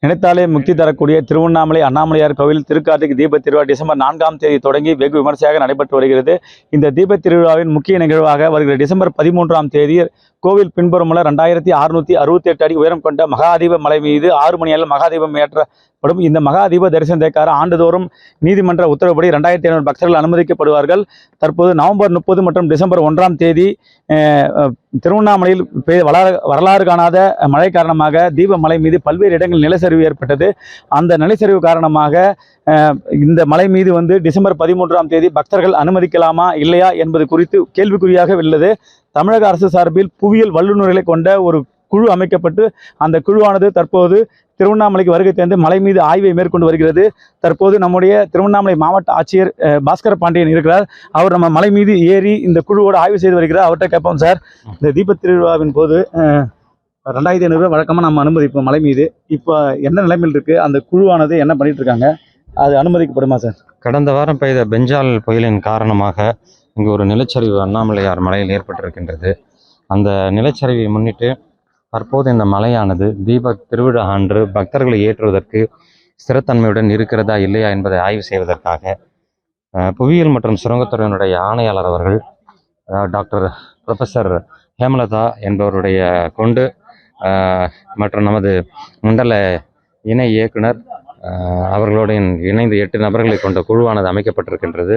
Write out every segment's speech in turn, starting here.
நினைத்தாலே முக்தி தரக்கூடிய திருவண்ணாமலை அண்ணாமலையார் கோவில் திருக்கார்த்திகை தீபத் திருவிழா டிசம்பர் 4ஆம் தேதி தொடங்கி வெகு விமர்சையாக நடைபெற்று வருகிறது. இந்த தீபத் திருவிழாவின் முக்கிய நிகழ்வாக வருகிற டிசம்பர் 13ஆம் தேதி கோவில் பின்புறமுள்ள 2668 அடி உயரம் கொண்ட மகாதீப மலை மீது 6 மணி அளவில் மகாதீபம் ஏற்றப்படும். இந்த மகாதீப தரிசனத்திற்காக ஆண்டுதோறும் நீதிமன்ற உத்தரவுப்படி 2500 பக்தர்கள் அனுமதிக்கப்படுவார்கள். தற்போது நவம்பர் 30 மற்றும் டிசம்பர் 1ஆம் தேதி திருவண்ணாமலையில் வரலாறு காணாத மழை காரணமாக தீப மலை மீது பல்வேறு இடங்களில் நிலச்சரிவு ஏற்பட்டது. அந்த நிலச்சரிவு காரணமாக இந்த மலை மீது டிசம்பர் 13ஆம் தேதி பக்தர்கள் அனுமதிக்கலாமா இல்லையா என்பது குறித்து கேள்விக்குறியாக உள்ளது. தமிழக அரசு சார்பில் புவியியல் வல்லுநர்களை கொண்ட ஒரு குழு அமைக்கப்பட்டு அந்த குழுவானது தற்போது திருவண்ணாமலைக்கு வருகை தந்து மலை மீது ஆய்வை மேற்கொண்டு வருகிறது. தற்போது நம்முடைய திருவண்ணாமலை மாவட்ட ஆட்சியர் பாஸ்கர பாண்டியன் இருக்கிறார். அவர் நம்ம மலை மீது ஏறி இந்த குழுவோடு ஆய்வு செய்து வருகிறார். அவர்கிட்ட கேட்போம். சார், இந்த தீபத் திருவிழாவின் போது 2500 வழக்கமாக நம்ம அனுமதிப்போம் மலை மீது. இப்போ என்ன நிலைமையில் இருக்குது? அந்த குழுவானது என்ன பண்ணிட்டு இருக்காங்க? அது அனுமதிக்கப்படுமா சார்? கடந்த வாரம் பெய்த பெஞ்சால் புயலின் காரணமாக இங்கு ஒரு நிலச்சரிவு அண்ணாமலையார் மலையில் ஏற்பட்டிருக்கின்றது. அந்த நிலச்சரிவை முன்னிட்டு தற்போது இந்த மலையானது தீப திருவிழா அன்று பக்தர்களை ஏற்றுவதற்கு ஸ்திரத்தன்மையுடன் இருக்கிறதா இல்லையா என்பதை ஆய்வு செய்வதற்காக புவியியல் மற்றும் சுரங்கத்துறையினுடைய ஆணையாளர் அவர்கள் டாக்டர் ப்ரொஃபஸர் ஹேமலதா என்பவருடைய கொண்டு மற்றும் நமது மண்டல இணை இயக்குனர் அவர்களுடன் இணைந்து 8 நபர்களை கொண்ட குழுவானது அமைக்கப்பட்டிருக்கின்றது.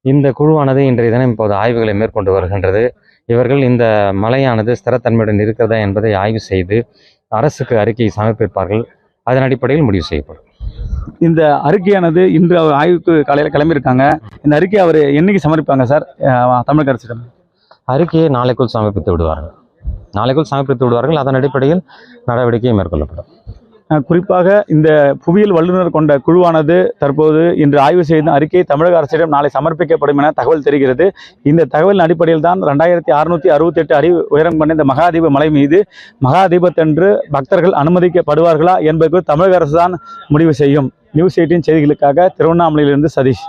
இந்த குழுவானது இன்றைய தினம் இப்போது ஆய்வுகளை மேற்கொண்டு வருகின்றது. இவர்கள் இந்த மலையானது ஸ்திரத்தன்மையுடன் இருக்கிறதா என்பதை ஆய்வு செய்து அரசுக்கு அறிக்கையை சமர்ப்பிப்பார்கள். அதன் அடிப்படையில் முடிவு செய்யப்படும். இந்த அறிக்கையானது இன்று அவர் ஆய்வுக்கு காலையில் கிளம்பியிருக்காங்க. இந்த அறிக்கையை அவர் என்னைக்கு சமர்ப்பிப்பாங்க சார் தமிழக அரசிடம்? அறிக்கையை நாளைக்குள் சமர்ப்பித்து விடுவார்கள். அதன் அடிப்படையில் நடவடிக்கை மேற்கொள்ளப்படும். குறிப்பாக இந்த புவியியல் வல்லுநர் கொண்ட குழுவானது தற்போது இன்று ஆய்வு செய்த அறிக்கை தமிழக அரசிடம் நாளை சமர்ப்பிக்கப்படும் என தகவல் தெரிகிறது. இந்த தகவலின் அடிப்படையில் தான் 2668 அடி உயரம் கொண்ட இந்த மகாதீப மலை மீது மகாதீபத்தன்று பக்தர்கள் அனுமதிக்கப்படுவார்களா என்பது தமிழக அரசு தான் முடிவு செய்யும். நியூஸ் 18 செய்திகளுக்காக திருவண்ணாமலையிலிருந்து சதீஷ்.